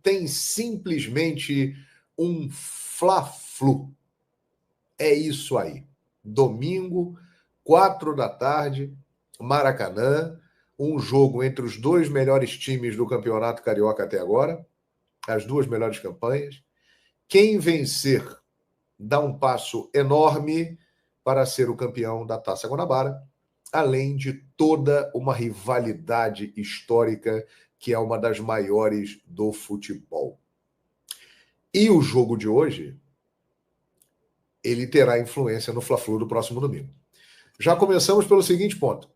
tem simplesmente um Fla-Flu. É isso aí. Domingo, 4 da tarde, Maracanã, um jogo entre os dois melhores times do Campeonato Carioca até agora, as duas melhores campanhas. Quem vencer dá um passo enorme para ser o campeão da Taça Guanabara, além de toda uma rivalidade histórica que é uma das maiores do futebol. E o jogo de hoje, ele terá influência no Fla-Flu do próximo domingo. Já começamos pelo seguinte ponto.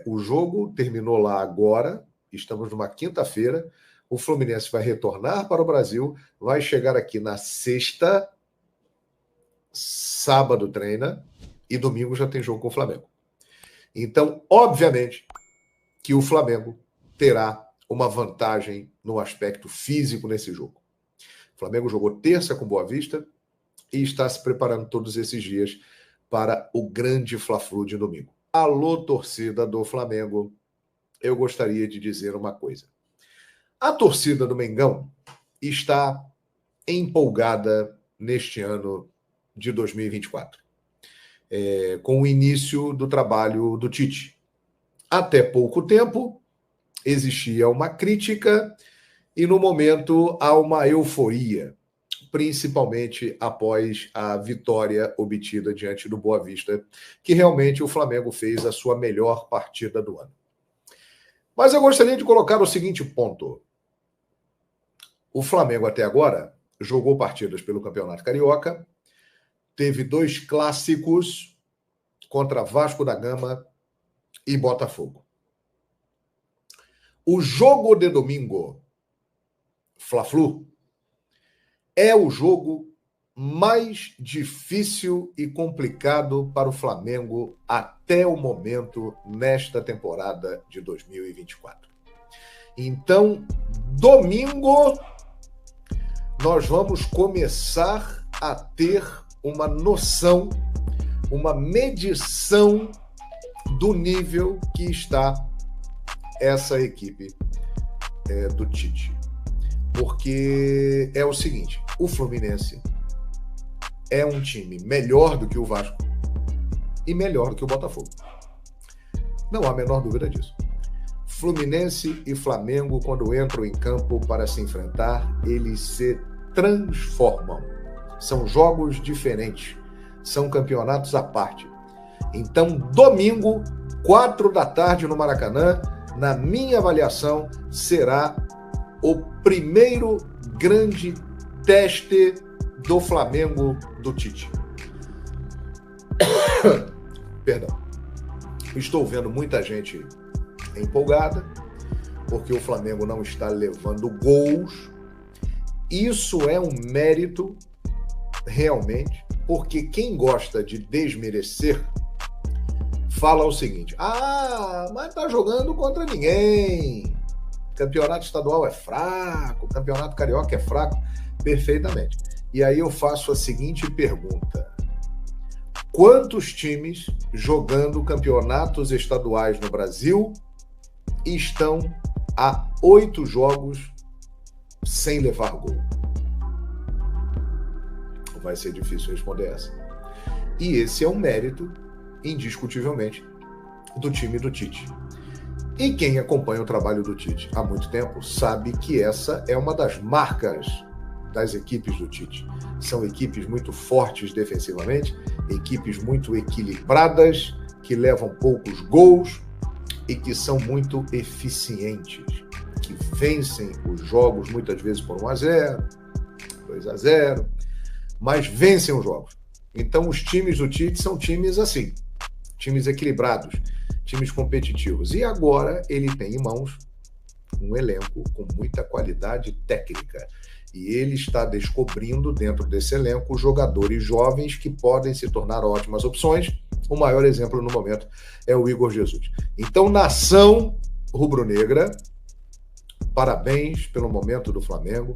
O jogo terminou lá agora, estamos numa quinta-feira, o Fluminense vai retornar para o Brasil, vai chegar aqui na sexta, sábado treina, e domingo já tem jogo com o Flamengo. Então, obviamente, que o Flamengo terá uma vantagem no aspecto físico nesse jogo. O Flamengo jogou terça com Boa Vista e está se preparando todos esses dias para o grande Fla-Flu de domingo. Alô, torcida do Flamengo, eu gostaria de dizer uma coisa. A torcida do Mengão está empolgada neste ano de 2024, com o início do trabalho do Tite. Até pouco tempo, existia uma crítica e, no momento, há uma euforia, principalmente após a vitória obtida diante do Boa Vista, que realmente o Flamengo fez a sua melhor partida do ano. Mas eu gostaria de colocar o seguinte ponto. O Flamengo, até agora, jogou partidas pelo Campeonato Carioca, teve 2 clássicos contra Vasco da Gama e Botafogo. O jogo de domingo, Fla-Flu, é o jogo mais difícil e complicado para o Flamengo até o momento nesta temporada de 2024. Então, domingo, nós vamos começar a ter uma noção, uma medição do nível que está essa equipe do Tite. Porque é o seguinte, o Fluminense é um time melhor do que o Vasco e melhor do que o Botafogo. Não há a menor dúvida disso. Fluminense e Flamengo, quando entram em campo para se enfrentar, eles se transformam. São jogos diferentes, são campeonatos à parte. Então, domingo, 4 da tarde no Maracanã, na minha avaliação, será o primeiro grande teste do Flamengo do Tite. Perdão. Estou vendo muita gente empolgada, porque o Flamengo não está levando gols. Isso é um mérito, realmente, porque quem gosta de desmerecer fala o seguinte: mas tá jogando contra ninguém. Campeonato estadual é fraco, campeonato carioca é fraco. Perfeitamente. E aí eu faço a seguinte pergunta: quantos times jogando campeonatos estaduais no Brasil estão há 8 jogos sem levar gol? Vai ser difícil responder essa. E esse é um mérito, indiscutivelmente, do time do Tite. E quem acompanha o trabalho do Tite há muito tempo sabe que essa é uma das marcas das equipes do Tite. São equipes muito fortes defensivamente, equipes muito equilibradas, que levam poucos gols e que são muito eficientes, que vencem os jogos muitas vezes por 1-0, 2-0, mas vencem os jogos. Então os times do Tite são times assim, times equilibrados, times competitivos. E agora ele tem em mãos um elenco com muita qualidade técnica. E ele está descobrindo dentro desse elenco jogadores jovens que podem se tornar ótimas opções. O maior exemplo no momento é o Igor Jesus. Então, nação rubro-negra, parabéns pelo momento do Flamengo.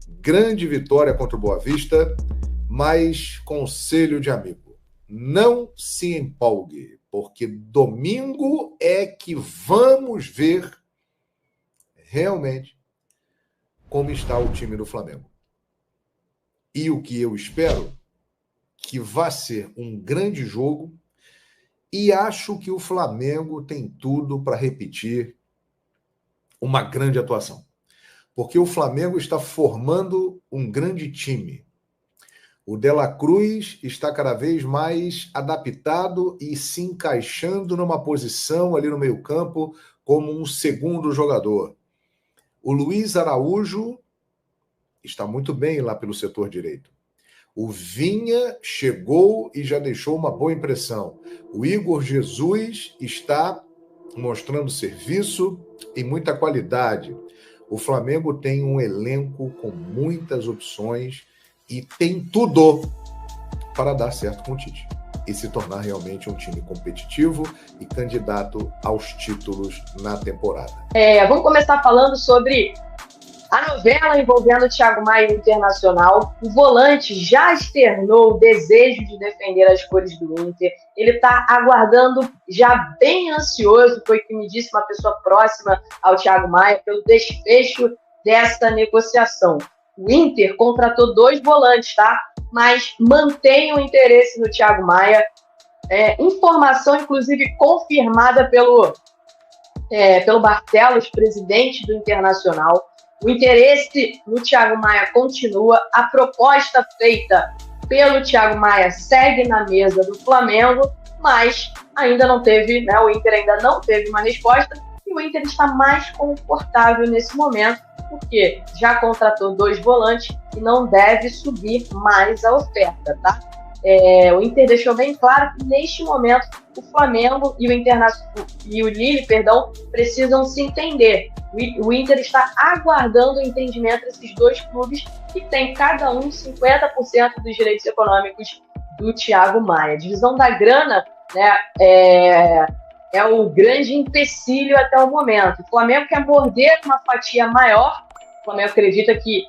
Grande vitória contra o Boa Vista, mas conselho de amigo: não se empolgue, porque domingo é que vamos ver realmente como está o time do Flamengo. E o que eu espero, que vai ser um grande jogo, e acho que o Flamengo tem tudo para repetir uma grande atuação. Porque o Flamengo está formando um grande time. O De La Cruz está cada vez mais adaptado e se encaixando numa posição ali no meio-campo como um segundo jogador. O Luiz Araújo está muito bem lá pelo setor direito. O Vinha chegou e já deixou uma boa impressão. O Igor Jesus está mostrando serviço e muita qualidade. O Flamengo tem um elenco com muitas opções e tem tudo para dar certo com o Tite e se tornar realmente um time competitivo e candidato aos títulos na temporada. Vamos começar falando sobre a novela envolvendo o Thiago Maia e o Internacional. O volante já externou o desejo de defender as cores do Inter. Ele está aguardando, já bem ansioso, foi o que me disse uma pessoa próxima ao Thiago Maia, pelo desfecho dessa negociação. O Inter contratou 2 volantes, tá? Mas mantém o interesse no Thiago Maia. Informação, inclusive, confirmada pelo Barcelos, presidente do Internacional. O interesse no Thiago Maia continua. A proposta feita pelo Thiago Maia segue na mesa do Flamengo, mas ainda não teve, né? O Inter ainda não teve uma resposta e o Inter está mais confortável nesse momento, porque já contratou 2 volantes e não deve subir mais a oferta, tá? O Inter deixou bem claro que neste momento o Flamengo e o Lille, precisam se entender. O Inter está aguardando o entendimento desses 2 clubes que têm cada um 50% dos direitos econômicos do Thiago Maia. A divisão da grana, né, é o grande empecilho até o momento. O Flamengo quer morder uma fatia maior. O Flamengo acredita que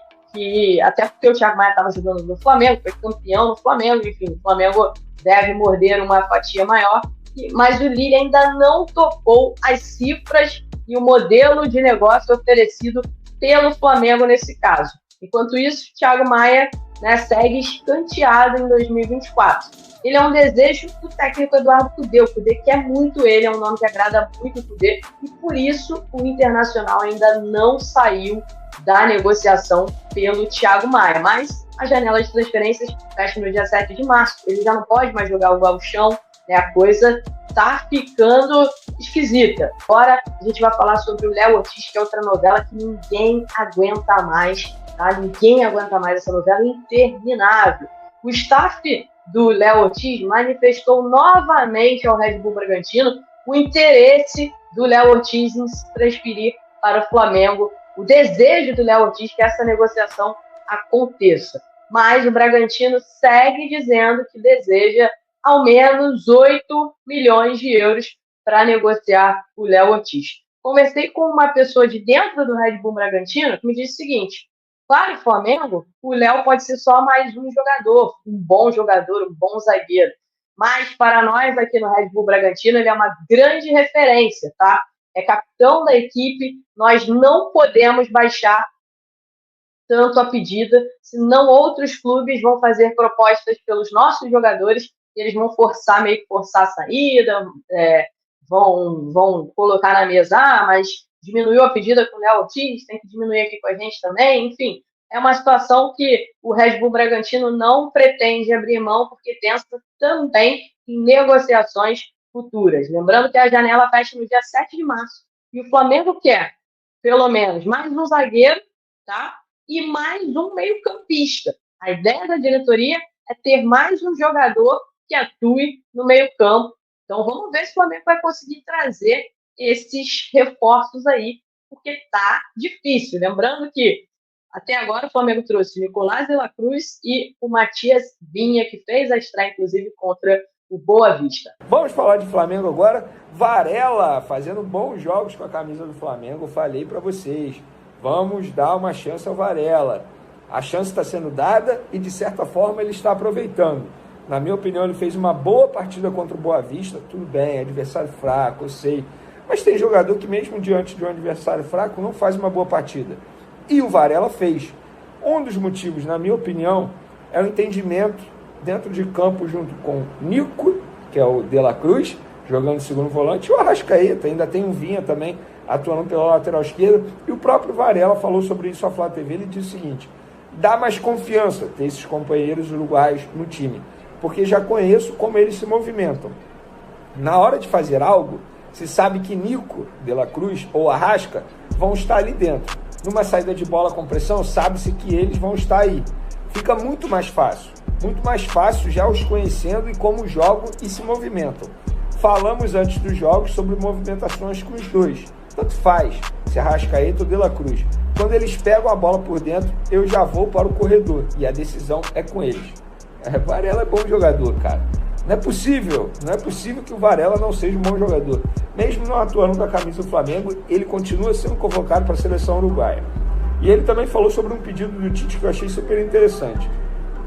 até porque o Thiago Maia estava jogando no Flamengo, foi campeão no Flamengo, enfim, o Flamengo deve morder uma fatia maior, mas o Lille ainda não tocou as cifras e o modelo de negócio oferecido pelo Flamengo nesse caso. Enquanto isso, o Thiago Maia, né, segue escanteado em 2024. Ele é um desejo do técnico Eduardo Cudê. O Cudê quer muito ele, é um nome que agrada muito o Cudê, e por isso o Internacional ainda não saiu da negociação pelo Thiago Maia. Mas a janela de transferências fecha no dia 7 de março. Ele já não pode mais jogar o gauchão, né? A coisa tá ficando esquisita. Agora a gente vai falar sobre o Léo Ortiz, que é outra novela que ninguém aguenta mais, tá? Ninguém aguenta mais essa novela interminável. O staff do Léo Ortiz manifestou novamente ao Red Bull Bragantino o interesse do Léo Ortiz em se transferir para o Flamengo, o desejo do Léo Ortiz que essa negociação aconteça. Mas o Bragantino segue dizendo que deseja ao menos 8 milhões de euros para negociar o Léo Ortiz. Conversei com uma pessoa de dentro do Red Bull Bragantino que me disse o seguinte: para o Flamengo, o Léo pode ser só mais um jogador, um bom zagueiro. Mas para nós aqui no Red Bull Bragantino, ele é uma grande referência, tá? É capitão da equipe, nós não podemos baixar tanto a pedida, senão outros clubes vão fazer propostas pelos nossos jogadores e eles vão meio que forçar a saída, vão colocar na mesa, mas diminuiu a pedida com o Léo Ortiz, tem que diminuir aqui com a gente também, enfim. É uma situação que o Red Bull Bragantino não pretende abrir mão, porque pensa também em negociações futuras. Lembrando que a janela fecha no dia 7 de março. E o Flamengo quer, pelo menos, mais um zagueiro, tá? E mais um meio-campista. A ideia da diretoria é ter mais um jogador que atue no meio-campo. Então vamos ver se o Flamengo vai conseguir trazer esses reforços aí, porque tá difícil. Lembrando que até agora o Flamengo trouxe o Nicolás de la Cruz e o Matias Vinha, que fez a estreia, inclusive, contra o Boa Vista. Vamos falar de Flamengo agora. Varela fazendo bons jogos com a camisa do Flamengo. Falei para vocês, vamos dar uma chance ao Varela. A chance está sendo dada e, de certa forma, ele está aproveitando. Na minha opinião, ele fez uma boa partida contra o Boa Vista. Tudo bem, adversário fraco, eu sei. Mas tem jogador que, mesmo diante de um adversário fraco, não faz uma boa partida. E o Varela fez. Um dos motivos, na minha opinião, é o entendimento dentro de campo junto com Nico, que é o De La Cruz, jogando segundo volante, e o Arrascaeta, ainda tem um Vinha também atuando pela lateral esquerda, e o próprio Varela falou sobre isso à Flá TV. Ele disse o seguinte: dá mais confiança ter esses companheiros uruguaios no time, porque já conheço como eles se movimentam. Na hora de fazer algo, se sabe que Nico, De La Cruz ou Arrasca vão estar ali dentro. Numa saída de bola com pressão, sabe-se que eles vão estar aí. Fica muito mais fácil já os conhecendo e como jogam e se movimentam. Falamos antes dos jogos sobre movimentações com os dois. Tanto faz, se Arrascaeta ou De La Cruz. Quando eles pegam a bola por dentro, eu já vou para o corredor e a decisão é com eles. Varela é bom jogador, cara. Não é possível que o Varela não seja um bom jogador. Mesmo não atuando com a camisa do Flamengo, ele continua sendo convocado para a seleção uruguaia. E ele também falou sobre um pedido do Tite que eu achei super interessante.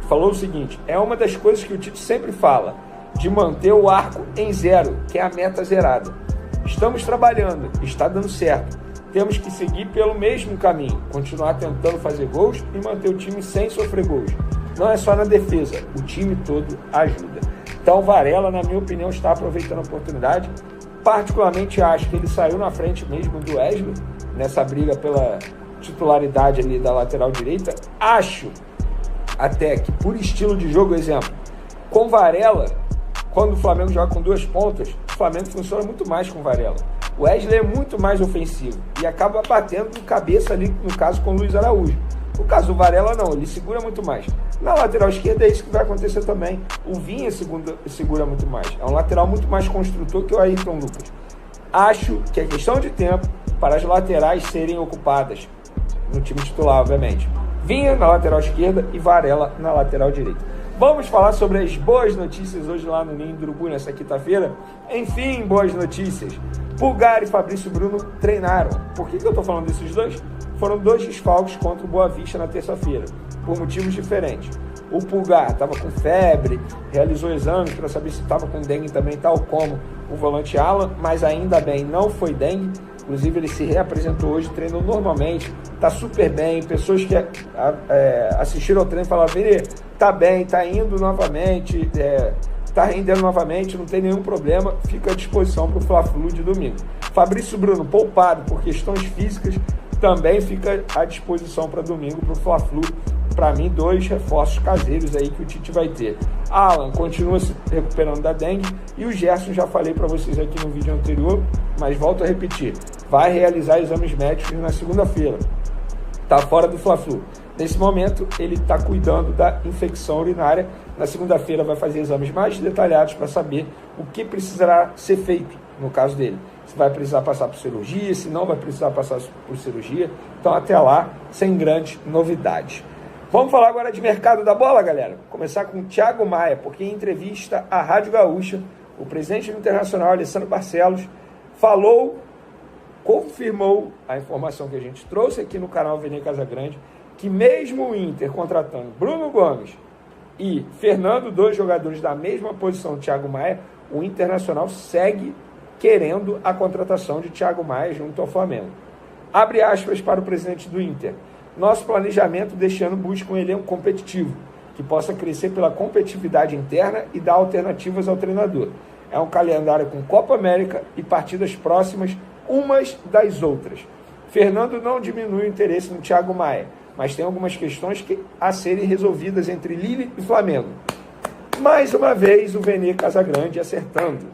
Falou o seguinte: é uma das coisas que o Tite sempre fala, de manter o arco em 0, que é a meta zerada. Estamos trabalhando, está dando certo. Temos que seguir pelo mesmo caminho, continuar tentando fazer gols e manter o time sem sofrer gols. Não é só na defesa, o time todo ajuda. Então, Varela, na minha opinião, está aproveitando a oportunidade. Particularmente, acho que ele saiu na frente mesmo do Wesley, nessa briga pela titularidade ali da lateral direita. Acho até que, por estilo de jogo, exemplo, com Varela, quando o Flamengo joga com duas pontas, o Flamengo funciona muito mais com Varela. O Wesley é muito mais ofensivo e acaba batendo cabeça ali, no caso, com o Luiz Araújo. No caso do Varela, não, ele segura muito mais. Na lateral esquerda é isso que vai acontecer também. O Vinha segura muito mais. É um lateral muito mais construtor que o Ayrton Lucas. Acho que é questão de tempo para as laterais serem ocupadas no time titular, obviamente. Vinha na lateral esquerda e Varela na lateral direita. Vamos falar sobre as boas notícias hoje lá no Ninho do Urubu, nessa quinta-feira. Enfim, boas notícias. Pulgar e Fabrício Bruno treinaram. Por que eu estou falando desses dois? Foram 2 desfalques contra o Boa Vista na terça-feira, por motivos diferentes. O Pulgar estava com febre, realizou exames para saber se estava com dengue também, tal como o volante Alan, mas ainda bem, não foi dengue. Inclusive, ele se reapresentou hoje, treinou normalmente, está super bem. Pessoas que assistiram ao treino falaram: Vini, está bem, está indo novamente, está rendendo novamente, não tem nenhum problema, fica à disposição para o Fla-Flu de domingo. Fabrício Bruno, poupado por questões físicas, também fica à disposição para domingo para o Fla-Flu. Para mim, 2 reforços caseiros aí que o Tite vai ter. Alan continua se recuperando da dengue e o Gerson, já falei para vocês aqui no vídeo anterior, mas volto a repetir, vai realizar exames médicos na segunda-feira. Está fora do Fla-Flu. Nesse momento, ele está cuidando da infecção urinária. Na segunda-feira vai fazer exames mais detalhados para saber o que precisará ser feito no caso dele. Se vai precisar passar por cirurgia, se não vai precisar passar por cirurgia. Então, até lá, sem grandes novidades. Vamos falar agora de mercado da bola, galera. Vou começar com o Thiago Maia, porque em entrevista à Rádio Gaúcha, o presidente do Internacional, Alessandro Barcelos, confirmou a informação que a gente trouxe aqui no canal Vene Casagrande, que mesmo o Inter contratando Bruno Gomes e Fernando, 2 jogadores da mesma posição do Thiago Maia, o Internacional segue querendo a contratação de Thiago Maia junto ao Flamengo. Abre aspas para o presidente do Inter. Nosso planejamento deste ano busca um elenco competitivo, que possa crescer pela competitividade interna e dar alternativas ao treinador. É um calendário com Copa América e partidas próximas umas das outras. Fernando não diminui o interesse no Thiago Maia, mas tem algumas questões a serem resolvidas entre Lille e Flamengo. Mais uma vez o Vene Casagrande acertando.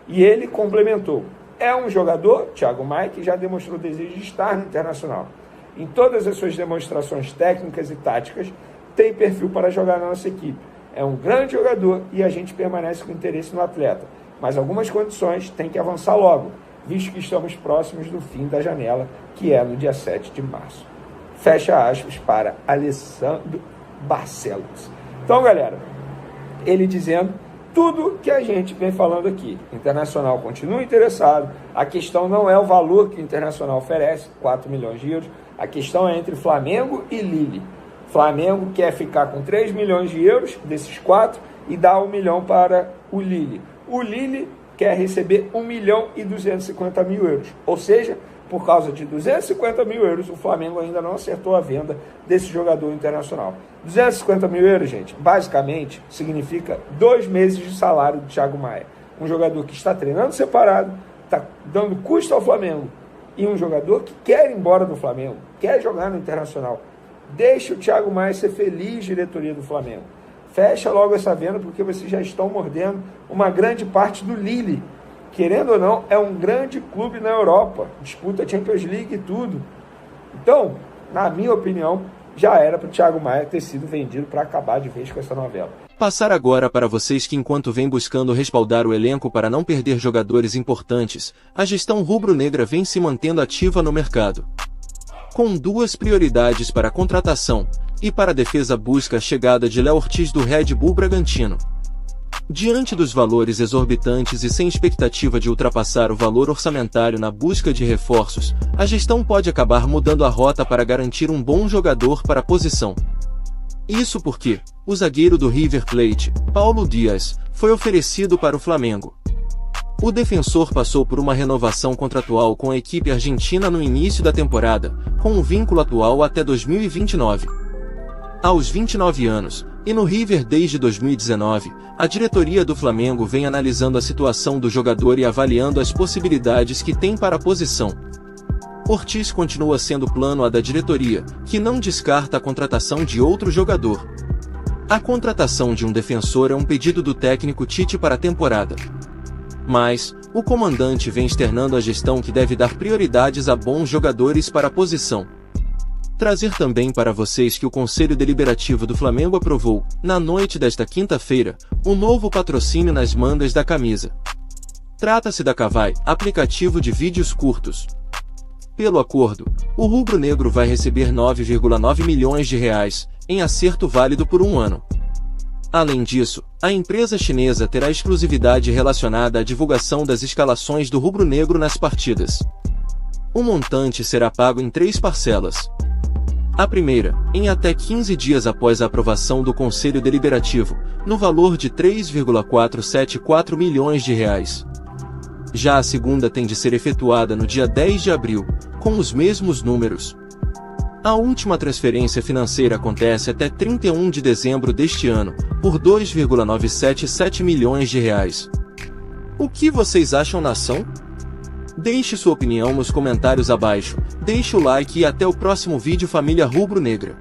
E ele complementou. É um jogador, Thiago Maia, que já demonstrou desejo de estar no Internacional. Em todas as suas demonstrações técnicas e táticas, tem perfil para jogar na nossa equipe. É um grande jogador e a gente permanece com interesse no atleta. Mas algumas condições tem que avançar logo, visto que estamos próximos do fim da janela, que é no dia 7 de março. Fecha aspas para Alessandro Barcelos. Então, galera, ele dizendo tudo que a gente vem falando aqui. O Internacional continua interessado. A questão não é o valor que o Internacional oferece, 4 milhões de euros. A questão é entre Flamengo e Lille. Flamengo quer ficar com 3 milhões de euros desses 4 e dar 1 milhão para o Lille. O Lille quer receber 1.250.000 euros. Ou seja, por causa de 250 mil euros, o Flamengo ainda não acertou a venda desse jogador internacional. 250 mil euros, gente, basicamente significa 2 meses de salário do Thiago Maia. Um jogador que está treinando separado, está dando custo ao Flamengo, e um jogador que quer ir embora do Flamengo, quer jogar no Internacional. Deixa o Thiago Maia ser feliz, diretoria do Flamengo. Fecha logo essa venda, porque vocês já estão mordendo uma grande parte do Lille. Querendo ou não, é um grande clube na Europa, disputa a Champions League e tudo. Então, na minha opinião, já era para o Thiago Maia ter sido vendido para acabar de vez com essa novela. Passar agora para vocês que, enquanto vem buscando respaldar o elenco para não perder jogadores importantes, a gestão rubro-negra vem se mantendo ativa no mercado. Com 2 prioridades para a contratação, e para a defesa busca a chegada de Léo Ortiz do Red Bull Bragantino. Diante dos valores exorbitantes e sem expectativa de ultrapassar o valor orçamentário na busca de reforços, a gestão pode acabar mudando a rota para garantir um bom jogador para a posição. Isso porque o zagueiro do River Plate, Paulo Dias, foi oferecido para o Flamengo. O defensor passou por uma renovação contratual com a equipe argentina no início da temporada, com um vínculo atual até 2029. Aos 29 anos, e no River desde 2019, a diretoria do Flamengo vem analisando a situação do jogador e avaliando as possibilidades que tem para a posição. Ortiz continua sendo o plano A da diretoria, que não descarta a contratação de outro jogador. A contratação de um defensor é um pedido do técnico Tite para a temporada. Mas, o comandante vem externando à gestão que deve dar prioridades a bons jogadores para a posição. Trazer também para vocês que o Conselho Deliberativo do Flamengo aprovou, na noite desta quinta-feira, um novo patrocínio nas mangas da camisa. Trata-se da Kavai, aplicativo de vídeos curtos. Pelo acordo, o rubro-negro vai receber 9,9 milhões de reais, em acerto válido por 1 ano. Além disso, a empresa chinesa terá exclusividade relacionada à divulgação das escalações do rubro-negro nas partidas. O montante será pago em 3 parcelas. A primeira, em até 15 dias após a aprovação do Conselho Deliberativo, no valor de 3,474 milhões de reais. Já a segunda tem de ser efetuada no dia 10 de abril, com os mesmos números. A última transferência financeira acontece até 31 de dezembro deste ano, por 2,977 milhões de reais. O que vocês acham, nação? Deixe sua opinião nos comentários abaixo, deixe o like e até o próximo vídeo, família rubro-negra.